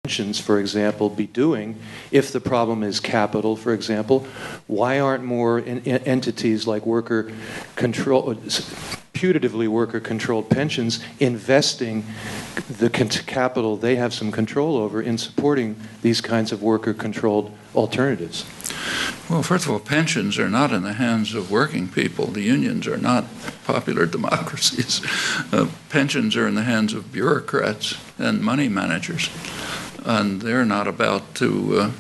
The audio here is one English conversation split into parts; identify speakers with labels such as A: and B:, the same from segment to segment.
A: pensions, for example, be doing if the problem is capital, for example? Why aren't more entities like putatively worker-controlled pensions investing the capital they have some control over in supporting these kinds of worker-controlled alternatives?
B: Well, first of all, pensions are not in the hands of working people. The unions are not popular democracies. Pensions are in the hands of bureaucrats and money managers, and they're not about to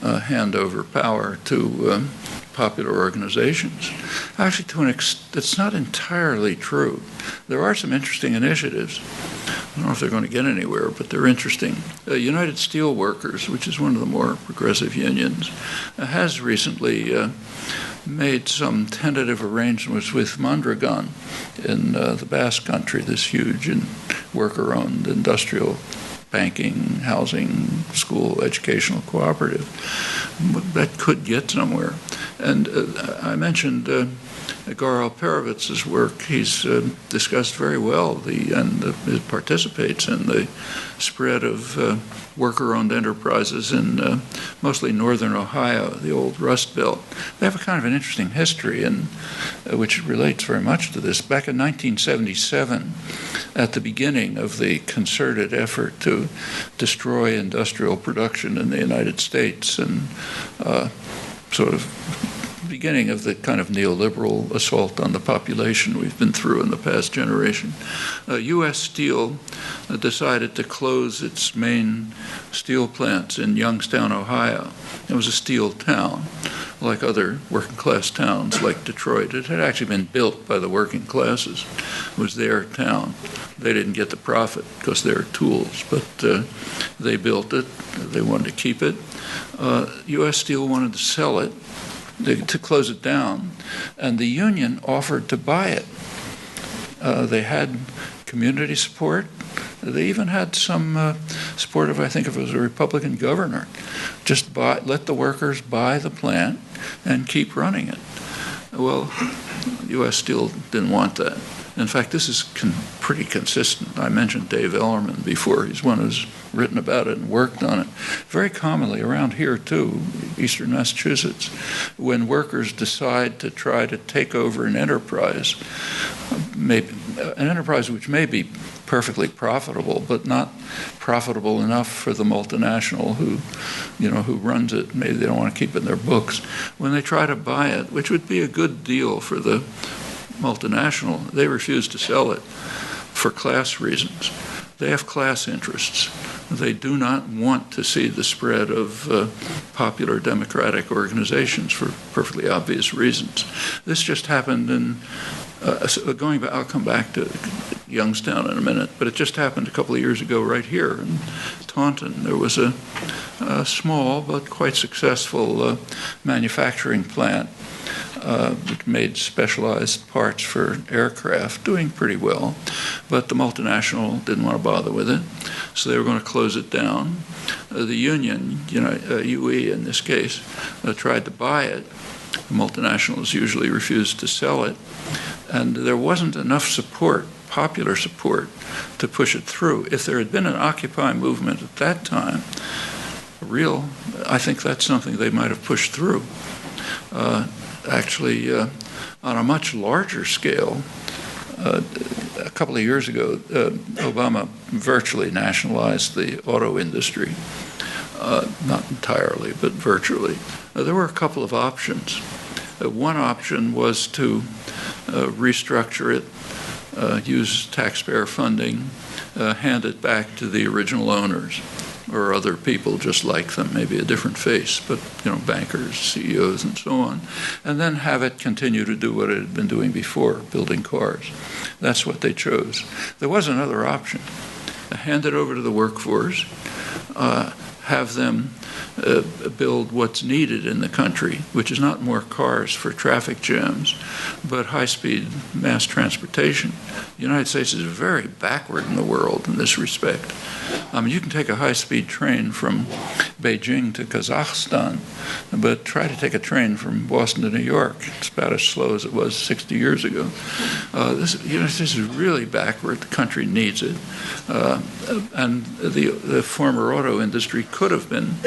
B: hand over power to popular organizations. Actually, to an extent, it's not entirely true. There are some interesting initiatives. I don't know if they're going to get anywhere, but they're interesting. United Steelworkers, which is one of the more progressive unions, has recently made some tentative arrangements with Mondragon in the Basque Country, this huge and worker-owned industrial banking, housing, school, educational cooperative that could get somewhere. And I mentioned Garal Perovitz's work. He's discussed very well it participates in the spread of worker-owned enterprises in mostly northern Ohio, the old Rust Belt. They have a kind of an interesting history, which relates very much to this. Back in 1977, at the beginning of the concerted effort to destroy industrial production in the United States and sort of beginning of the kind of neoliberal assault on the population we've been through in the past generation, U.S. Steel decided to close its main steel plants in Youngstown, Ohio. It was a steel town, like other working-class towns like Detroit. It had actually been built by the working classes. It was their town. They didn't get the profit because they're tools, but they built it. They wanted to keep it. U.S. Steel wanted to sell it, to close it down, and the union offered to buy it. They had community support. They even had some support of, I think it was a Republican governor. Just let the workers buy the plant and keep running it. Well, U.S. Steel didn't want that. In fact, this is pretty consistent. I mentioned Dave Ellerman before. He's one who's written about it and worked on it. Very commonly around here, too, eastern Massachusetts, when workers decide to try to take over an enterprise which may be perfectly profitable, but not profitable enough for the multinational who runs it. Maybe they don't want to keep it in their books. When they try to buy it, which would be a good deal for the multinational, they refuse to sell it for class reasons. They have class interests. They do not want to see the spread of popular democratic organizations for perfectly obvious reasons. This just happened in, I'll come back to Youngstown in a minute, but it just happened a couple of years ago right here in Taunton. There was a small but quite successful manufacturing plant which made specialized parts for aircraft, doing pretty well, but the multinational didn't want to bother with it, so they were going to close it down. The union, UE in this case, tried to buy it. The multinationals usually refused to sell it, and there wasn't enough support, popular support, to push it through. If there had been an Occupy movement at that time, I think that's something they might have pushed through. Actually, on a much larger scale, a couple of years ago, Obama virtually nationalized the auto industry. Not entirely, but virtually. There were a couple of options. One option was to restructure it, use taxpayer funding, hand it back to the original owners, or other people just like them, maybe a different face, but bankers, CEOs, and so on, and then have it continue to do what it had been doing before, building cars. That's what they chose. There was another option. Hand it over to the workforce, have them build what's needed in the country, which is not more cars for traffic jams, but high-speed mass transportation. The United States is very backward in the world in this respect. I mean, you can take a high-speed train from Beijing to Kazakhstan, but try to take a train from Boston to New York. It's about as slow as it was 60 years ago. The United States is really backward. The country needs it. And the former auto industry could have been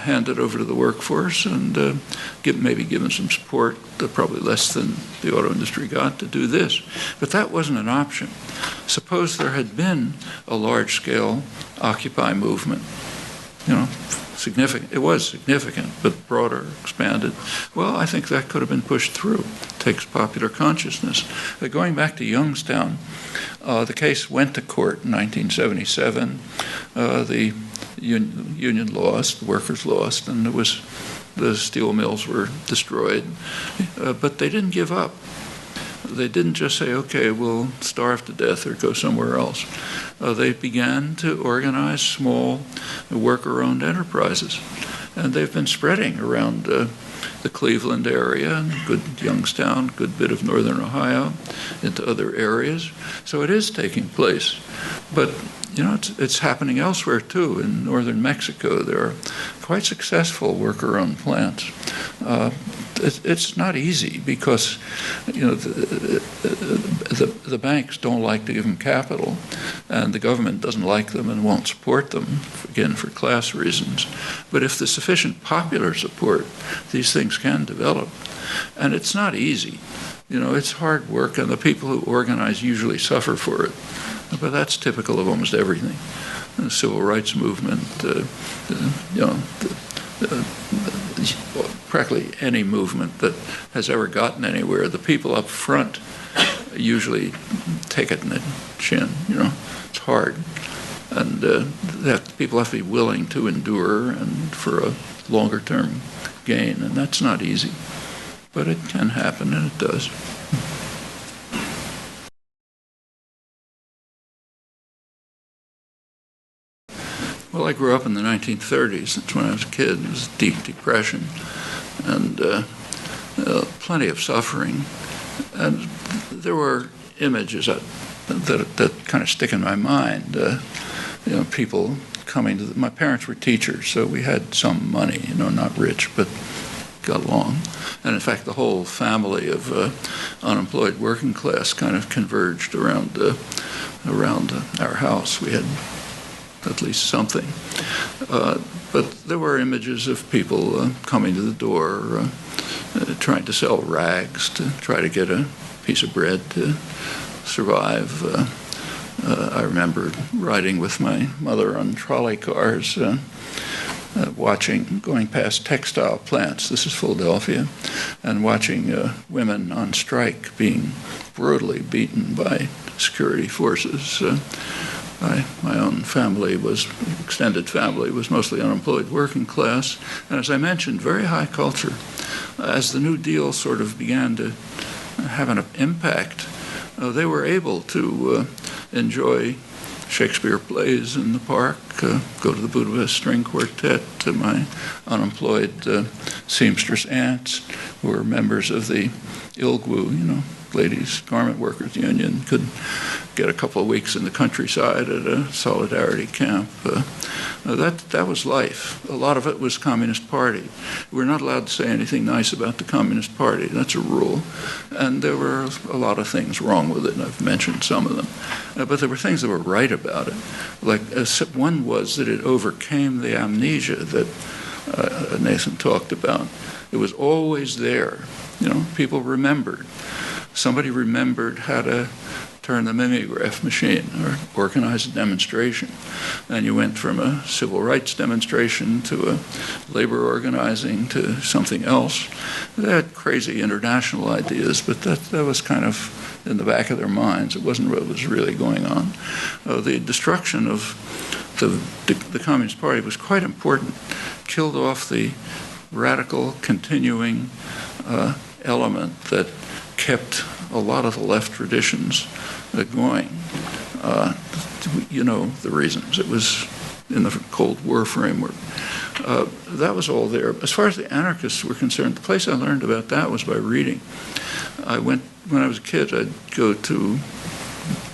B: handed over to the workforce and maybe given some support, probably less than the auto industry got, to do this. But that wasn't an option. Suppose there had been a large-scale Occupy movement, significant. It was significant, but broader, expanded. Well, I think that could have been pushed through. It takes popular consciousness. Going back to Youngstown, the case went to court in 1977. The union lost, the workers lost, and the steel mills were destroyed. But they didn't give up. They didn't just say, okay, we'll starve to death or go somewhere else. They began to organize small worker-owned enterprises. And they've been spreading around the Cleveland area, good Youngstown, good bit of northern Ohio, into other areas. So it is taking place. But it's happening elsewhere too. In northern Mexico, there are quite successful worker-owned plants. It's not easy because the banks don't like to give them capital, and the government doesn't like them and won't support them, again, for class reasons. But if there's sufficient popular support, these things can develop. And it's not easy. It's hard work, and the people who organize usually suffer for it. But that's typical of almost everything. The civil rights movement, practically any movement that has ever gotten anywhere, the people up front usually take it in the chin. It's hard. And people have to be willing to endure and for a longer term gain, and that's not easy. But it can happen, and it does. Well, I grew up in the 1930s. That's when I was a kid. It was a deep depression and plenty of suffering. And there were images that kind of stick in my mind. People coming to my parents were teachers, so we had some money, not rich, but got along. And in fact, the whole family of unemployed working class kind of converged around our house. We had at least something. But there were images of people coming to the door, trying to sell rags to try to get a piece of bread to survive. I remember riding with my mother on trolley cars, going past textile plants, this is Philadelphia, and watching women on strike being brutally beaten by security forces. My own extended family was mostly unemployed working class, and as I mentioned, very high culture. As the New Deal sort of began to have an impact, they were able to enjoy Shakespeare plays in the park, go to the Budapest String Quartet. My unemployed seamstress aunts who were members of the ILGWU, Ladies Garment Workers Union, could get a couple of weeks in the countryside at a solidarity camp. That was life. A lot of it was Communist Party. We're not allowed to say anything nice about the Communist Party. That's a rule. And there were a lot of things wrong with it, and I've mentioned some of them. But there were things that were right about it. Like one was that it overcame the amnesia that Nathan talked about. It was always there. People remembered. Somebody remembered how to turn the mimeograph machine or organize a demonstration. And you went from a civil rights demonstration to a labor organizing to something else. They had crazy international ideas, but that was kind of in the back of their minds. It wasn't what was really going on. The destruction of the Communist Party was quite important. Killed off the radical continuing element that kept a lot of the left traditions going. The reasons. It was in the Cold War framework. That was all there. As far as the anarchists were concerned, the place I learned about that was by reading. When I was a kid, I'd go to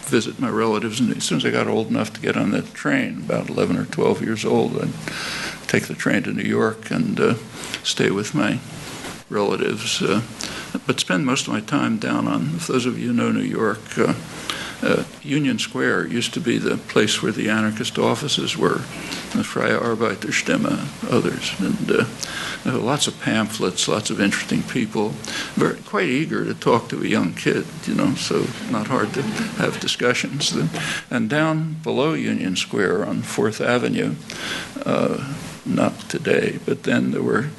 B: visit my relatives, and as soon as I got old enough to get on the train, about 11 or 12 years old, I'd take the train to New York and stay with my relatives, but spend most of my time down on, if those of you know New York, Union Square used to be the place where the anarchist offices were, the Freie Arbeiterstimme, others, and there were lots of pamphlets, lots of interesting people, quite eager to talk to a young kid, so not hard to have discussions. And down below Union Square on 4th Avenue, not today, but then there were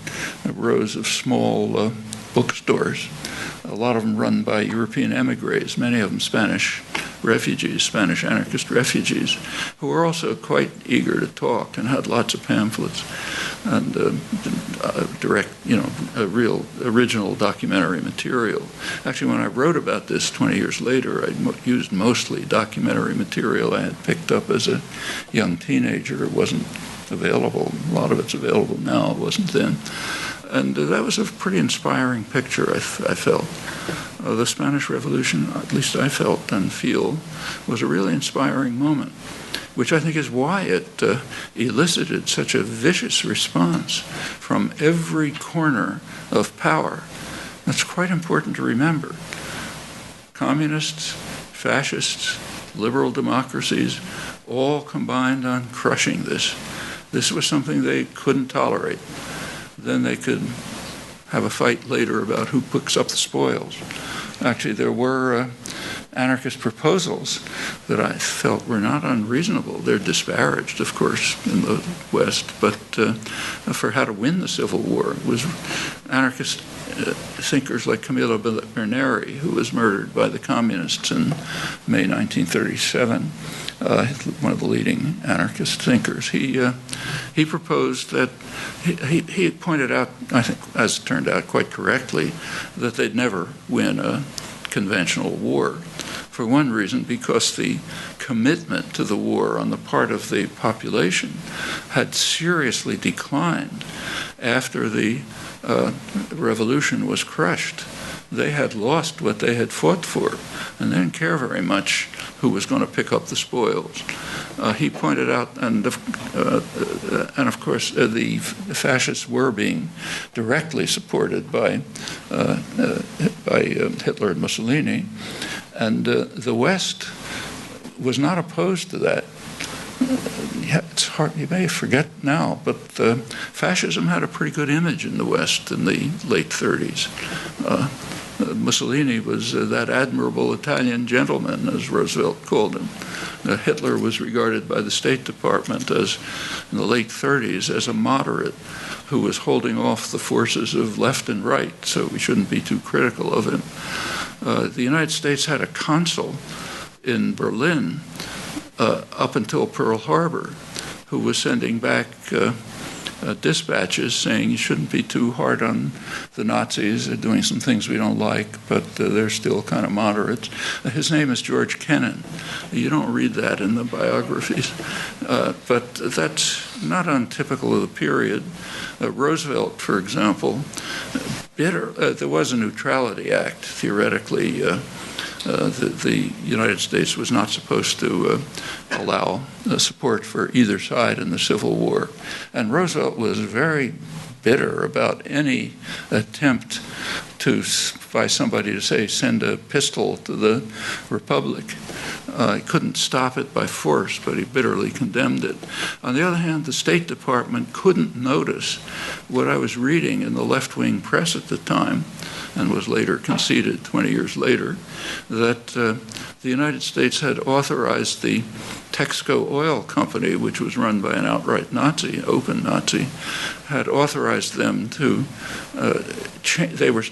B: rows of small bookstores, a lot of them run by European emigres, many of them Spanish refugees, Spanish anarchist refugees, who were also quite eager to talk and had lots of pamphlets and real original documentary material. Actually, when I wrote about this 20 years later, I used mostly documentary material I had picked up as a young teenager. It wasn't available. A lot of it's available now. It wasn't then. And that was a pretty inspiring picture, I felt. The Spanish Revolution, at least I felt and feel, was a really inspiring moment, which I think is why it elicited such a vicious response from every corner of power. That's quite important to remember. Communists, fascists, liberal democracies, all combined on crushing this. This was something they couldn't tolerate. Then they could have a fight later about who picks up the spoils. Actually, there were anarchist proposals that I felt were not unreasonable. They're disparaged, of course, in the West, but for how to win the Civil War was anarchist thinkers like Camillo Berneri, who was murdered by the communists in May 1937, one of the leading anarchist thinkers. He proposed that, he pointed out, I think, as it turned out quite correctly, that they'd never win a conventional war. For one reason, because the commitment to the war on the part of the population had seriously declined after the revolution was crushed. They had lost what they had fought for, and they didn't care very much who was going to pick up the spoils. He pointed out, and of course, the fascists were being directly supported by Hitler and Mussolini, and the West was not opposed to that. It's hard, you may forget now, but fascism had a pretty good image in the West in the late 30s. Mussolini was that admirable Italian gentleman, as Roosevelt called him. Hitler was regarded by the State Department as, in the late 30s, as a moderate who was holding off the forces of left and right, so we shouldn't be too critical of him. The United States had a consul in Berlin up until Pearl Harbor, who was sending back dispatches saying you shouldn't be too hard on the Nazis. They're doing some things we don't like, but they're still kind of moderates. His name is George Kennan. You don't read that in the biographies, but that's not untypical of the period. Roosevelt, for example, there was a Neutrality Act, theoretically. The United States was not supposed to allow support for either side in the Civil War. And Roosevelt was very bitter about any attempt by somebody to say, send a pistol to the Republic. He couldn't stop it by force, but he bitterly condemned it. On the other hand, the State Department couldn't notice what I was reading in the left-wing press at the time, and was later conceded 20 years later, that the United States had authorized the Texaco Oil Company, which was run by an outright Nazi, open Nazi, had authorized them to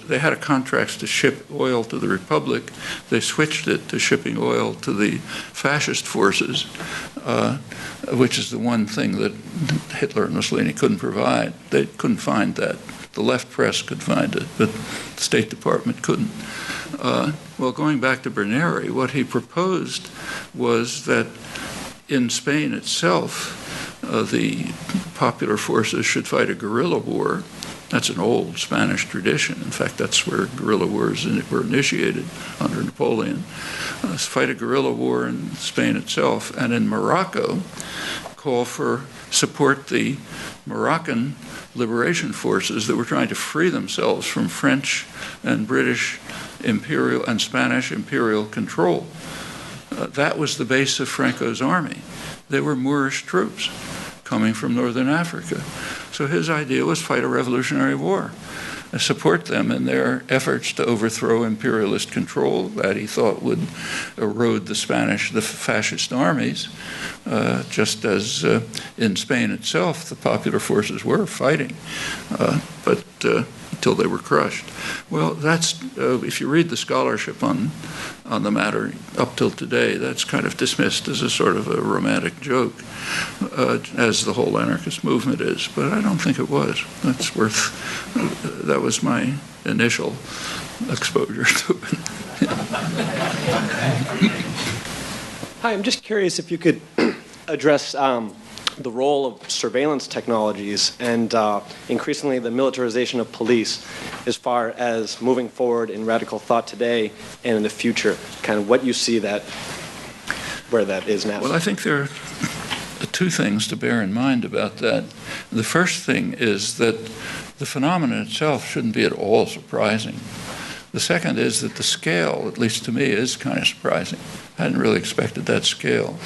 B: they had a contract to ship oil to the Republic. They switched it to shipping oil to the fascist forces, which is the one thing that Hitler and Mussolini couldn't provide. They couldn't find that. The left press could find it, but the State Department couldn't. Well, going back to Berneri, what he proposed was that in Spain itself, the popular forces should fight a guerrilla war. That's an old Spanish tradition. In fact, that's where guerrilla wars were initiated under Napoleon. Fight a guerrilla war in Spain itself, and in Morocco, call for support the Moroccan liberation forces that were trying to free themselves from French and British imperial and Spanish imperial control. That was the base of Franco's army. They were Moorish troops coming from northern Africa. So his idea was fight a revolutionary war, support them in their efforts to overthrow imperialist control that he thought would erode the fascist armies, just as in Spain itself the popular forces were fighting, but until they were crushed. Well, that's if you read the scholarship on the matter up till today, that's kind of dismissed as a sort of a romantic joke, as the whole anarchist movement is. But I don't think it was. That was my initial exposure to it.
C: Hi, I'm just curious if you could address the role of surveillance technologies and increasingly the militarization of police as far as moving forward in radical thought today and in the future, kind of what you see where that is now.
B: Well, I think there are two things to bear in mind about that. The first thing is that the phenomenon itself shouldn't be at all surprising. The second is that the scale, at least to me, is kind of surprising. I hadn't really expected that scale.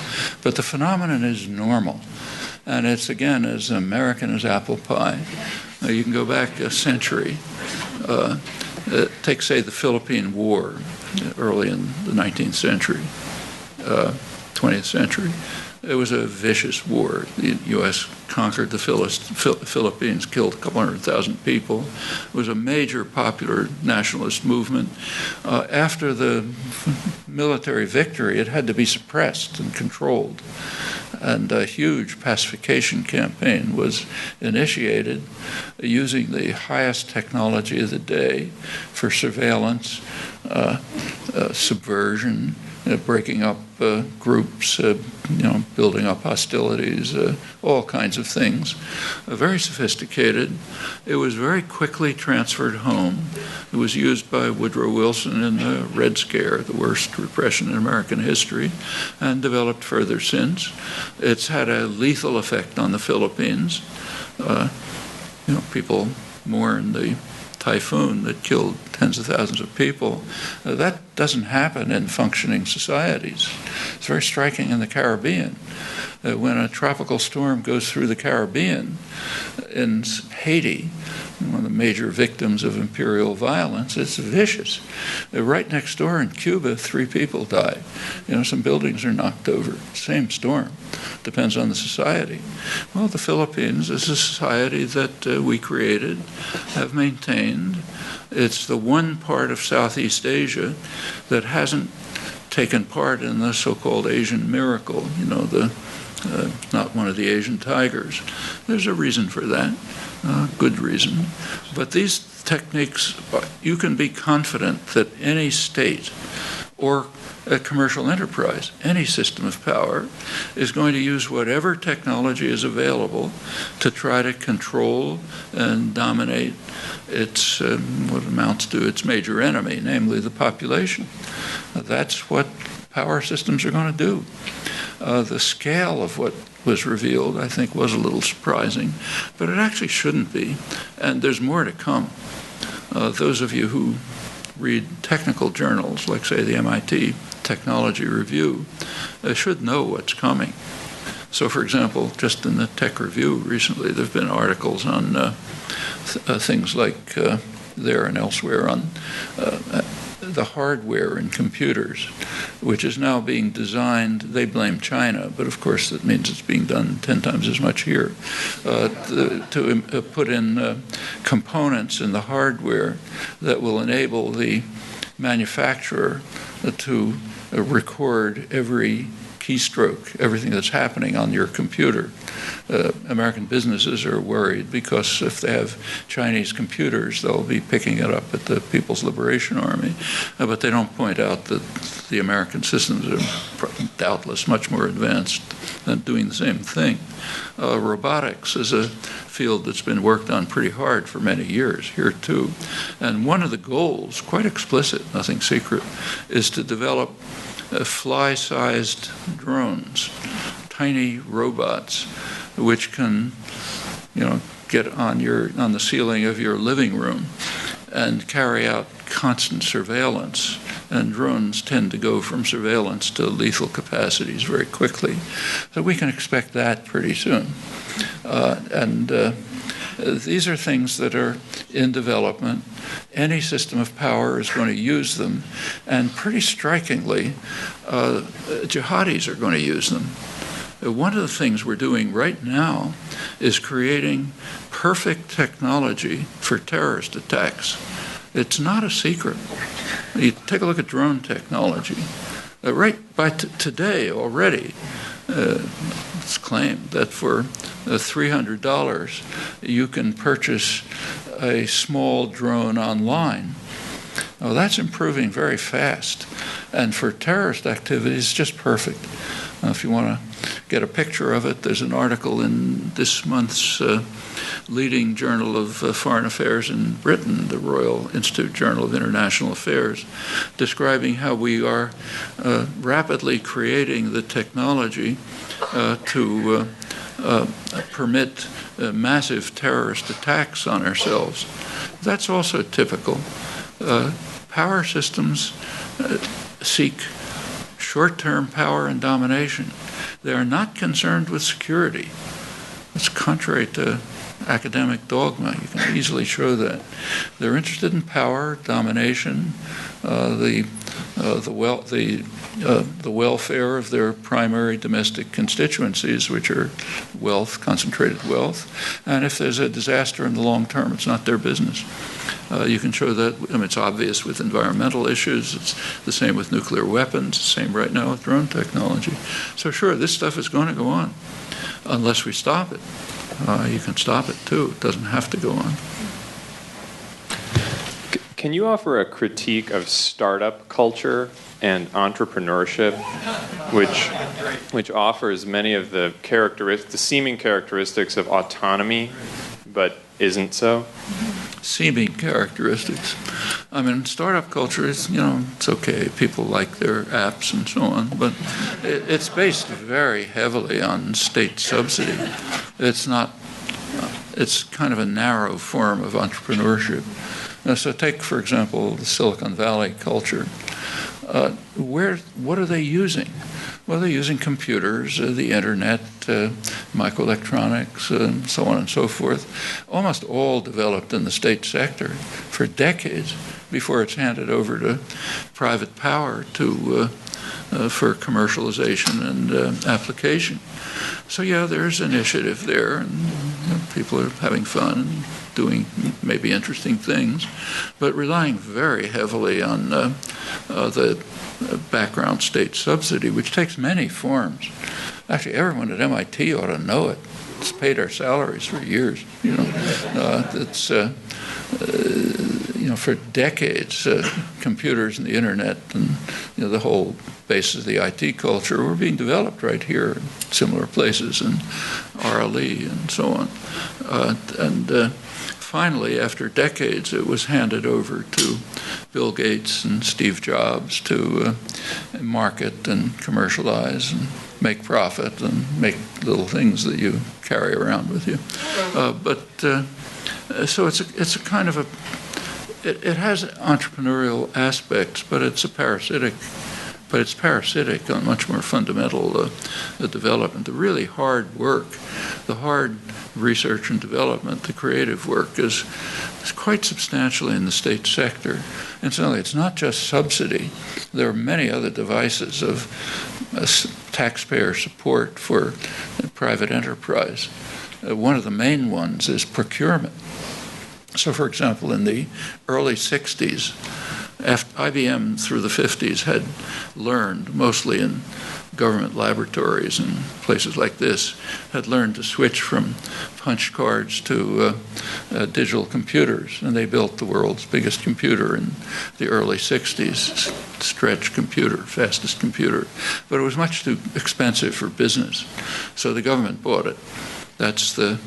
B: But the phenomenon is normal. And it's, again, as American as apple pie. You can go back a century. Take, say, the Philippine War, early in the 19th century, 20th century. It was a vicious war. The U.S. conquered the Philippines, killed a couple 100,000 people. It was a major popular nationalist movement. After the military victory, it had to be suppressed and controlled. And a huge pacification campaign was initiated using the highest technology of the day for surveillance, subversion, breaking up groups, building up hostilities, all kinds of things. Very sophisticated. It was very quickly transferred home. It was used by Woodrow Wilson in the Red Scare, the worst repression in American history, and developed further since. It's had a lethal effect on the Philippines. People mourn the typhoon that killed tens of thousands of people. That doesn't happen in functioning societies. It's very striking in the Caribbean. When a tropical storm goes through the Caribbean, in Haiti, one of the major victims of imperial violence, it's vicious. Right next door in Cuba, 3 people die. Some buildings are knocked over. Same storm. Depends on the society. Well, the Philippines is a society that we created, have maintained. It's the one part of Southeast Asia that hasn't taken part in the so-called Asian miracle, not one of the Asian tigers. There's a reason for that, good reason. But these techniques, you can be confident that any state or a commercial enterprise, any system of power, is going to use whatever technology is available to try to control and dominate its what amounts to its major enemy, namely the population. That's what power systems are going to do. The scale of what was revealed, I think, was a little surprising, but it actually shouldn't be, and there's more to come. Those of you who read technical journals, like, say, the MIT Technology Review, should know what's coming. So, for example, just in the Tech Review recently, there have been articles on things like there and elsewhere on the hardware in computers, which is now being designed. They blame China, but of course that means it's being done 10 times as much here, to put in components in the hardware that will enable the manufacturer to record every keystroke everything that's happening on your computer. American businesses are worried because if they have Chinese computers, they'll be picking it up at the People's Liberation Army. But they don't point out that the American systems are doubtless much more advanced than doing the same thing. Robotics is a field that's been worked on pretty hard for many years here too. And one of the goals, quite explicit, nothing secret, is to develop fly-sized drones, tiny robots, which can, get on the ceiling of your living room and carry out constant surveillance. And drones tend to go from surveillance to lethal capacities very quickly. So we can expect that pretty soon. These are things that are in development. Any system of power is going to use them. And pretty strikingly, jihadis are going to use them. One of the things we're doing right now is creating perfect technology for terrorist attacks. It's not a secret. You take a look at drone technology. Right by today already, it's claimed that for $300 you can purchase a small drone online. Well, that's improving very fast. And for terrorist activities, it's just perfect. If you want to get a picture of it, there's an article in this month's leading journal of foreign affairs in Britain, the Royal Institute Journal of International Affairs, describing how we are rapidly creating the technology to permit massive terrorist attacks on ourselves. That's also typical. Power systems seek short-term power and domination. They are not concerned with security. It's contrary to academic dogma. You can easily show that. They're interested in power, domination, the welfare of their primary domestic constituencies, which are wealth, concentrated wealth. And if there's a disaster in the long term, it's not their business. You can show that. It's obvious with environmental issues. It's the same with nuclear weapons. The same right now with drone technology. So sure, this stuff is going to go on unless we stop it. You can stop it too. It doesn't have to go on.
D: Can you offer a critique of startup culture and entrepreneurship, which offers many of the seeming characteristics of autonomy, but isn't so?
B: Seeming characteristics. Startup culture is, it's okay. People like their apps and so on, but it's based very heavily on state subsidy. It's not. It's kind of a narrow form of entrepreneurship. So take, for example, the Silicon Valley culture. What are they using? Well, they're using computers, the internet, microelectronics, so on and so forth, almost all developed in the state sector for decades before it's handed over to private power for commercialization and application. So yeah, there's initiative there, and people are having fun and doing maybe interesting things, but relying very heavily on the background state subsidy, which takes many forms. Actually, everyone at MIT ought to know it. It's paid our salaries for years. It's for decades, computers and the internet and the whole basis of the IT culture were being developed right here in similar places in RLE and so on. Finally, after decades, it was handed over to Bill Gates and Steve Jobs to market and commercialize and make profit and make little things that you carry around with you. So it's a kind of it has entrepreneurial aspects, but it's parasitic on much more fundamental development. The really hard work, the hard research and development, the creative work is quite substantially in the state sector. Incidentally, it's not just subsidy. There are many other devices of taxpayer support for private enterprise. One of the main ones is procurement. So, for example, in the early 60s, IBM through the 50s had learned, mostly in government laboratories and places like this had learned to switch from punch cards to digital computers, and they built the world's biggest computer in the early 60s, stretch computer, fastest computer. But it was much too expensive for business, so the government bought it. That's the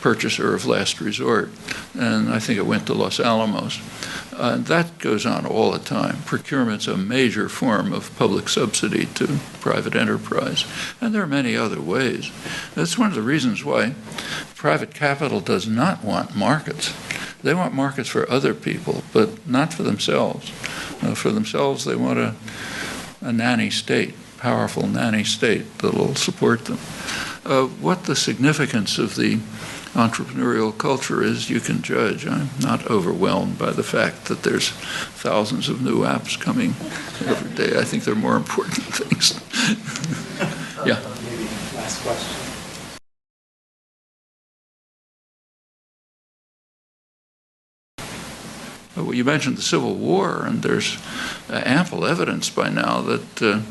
B: purchaser of last resort, and I think it went to Los Alamos. That goes on all the time. Procurement's a major form of public subsidy to private enterprise, and there are many other ways. That's one of the reasons why private capital does not want markets. They want markets for other people, but not for themselves. For themselves, they want a nanny state, powerful nanny state that will support them. What the significance of the entrepreneurial culture is, you can judge. I'm not overwhelmed by the fact that there's thousands of new apps coming every day. I think there are more important things. Yeah.
E: Maybe last question.
B: Well, you mentioned the Civil War, and there's ample evidence by now that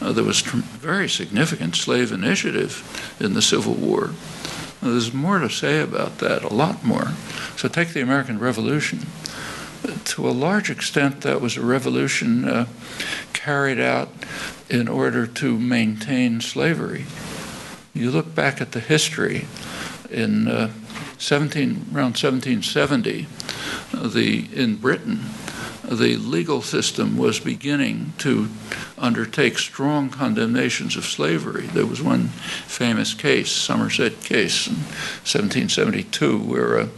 B: there was very significant slave initiative in the Civil War. There's more to say about that, a lot more. So take the American Revolution. To a large extent, that was a revolution carried out in order to maintain slavery. You look back at the history in around 1770, in Britain, the legal system was beginning to undertake strong condemnations of slavery. There was one famous case, Somerset case in 1772, where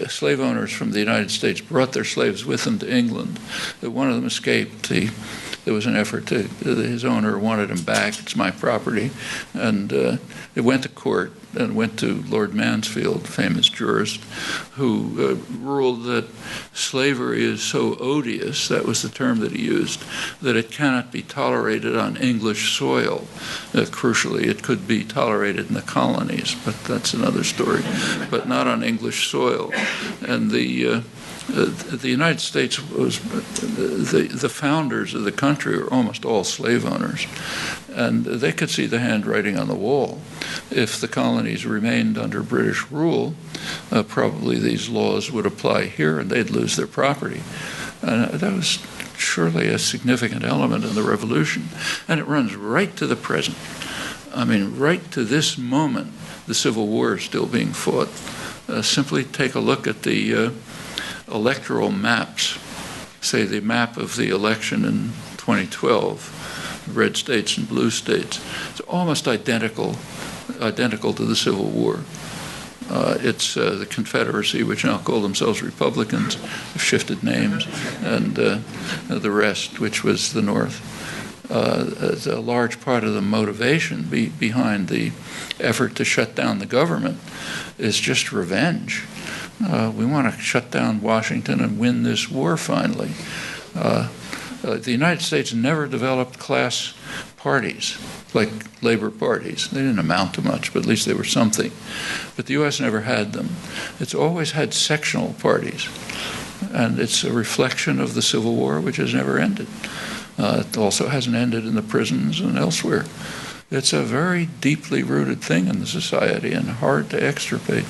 B: slave owners from the United States brought their slaves with them to England. One of them escaped. There was an effort to, his owner wanted him back, it's my property, and it went to court and went to Lord Mansfield, famous jurist, who ruled that slavery is so odious, that was the term that he used, that it cannot be tolerated on English soil. Crucially, it could be tolerated in the colonies, but that's another story, but not on English soil. And the United States was, the founders of the country were almost all slave owners, and they could see the handwriting on the wall. If the colonies remained under British rule, probably these laws would apply here and they'd lose their property. That was surely a significant element in the revolution, and it runs right to the present. I mean, right to this moment, the Civil War is still being fought. Simply take a look at the electoral maps, say the map of the election in 2012, red states and blue states. It's almost identical to the Civil War. It's the Confederacy, which now call themselves Republicans, have shifted names, and the rest, which was the North. A large part of the motivation behind the effort to shut down the government is just revenge. We want to shut down Washington and win this war finally. The United States never developed class parties like labor parties. They didn't amount to much, but at least they were something. But the U.S. never had them. It's always had sectional parties. And it's a reflection of the Civil War, which has never ended. It also hasn't ended in the prisons and elsewhere. It's a very deeply rooted thing in the society and hard to extirpate.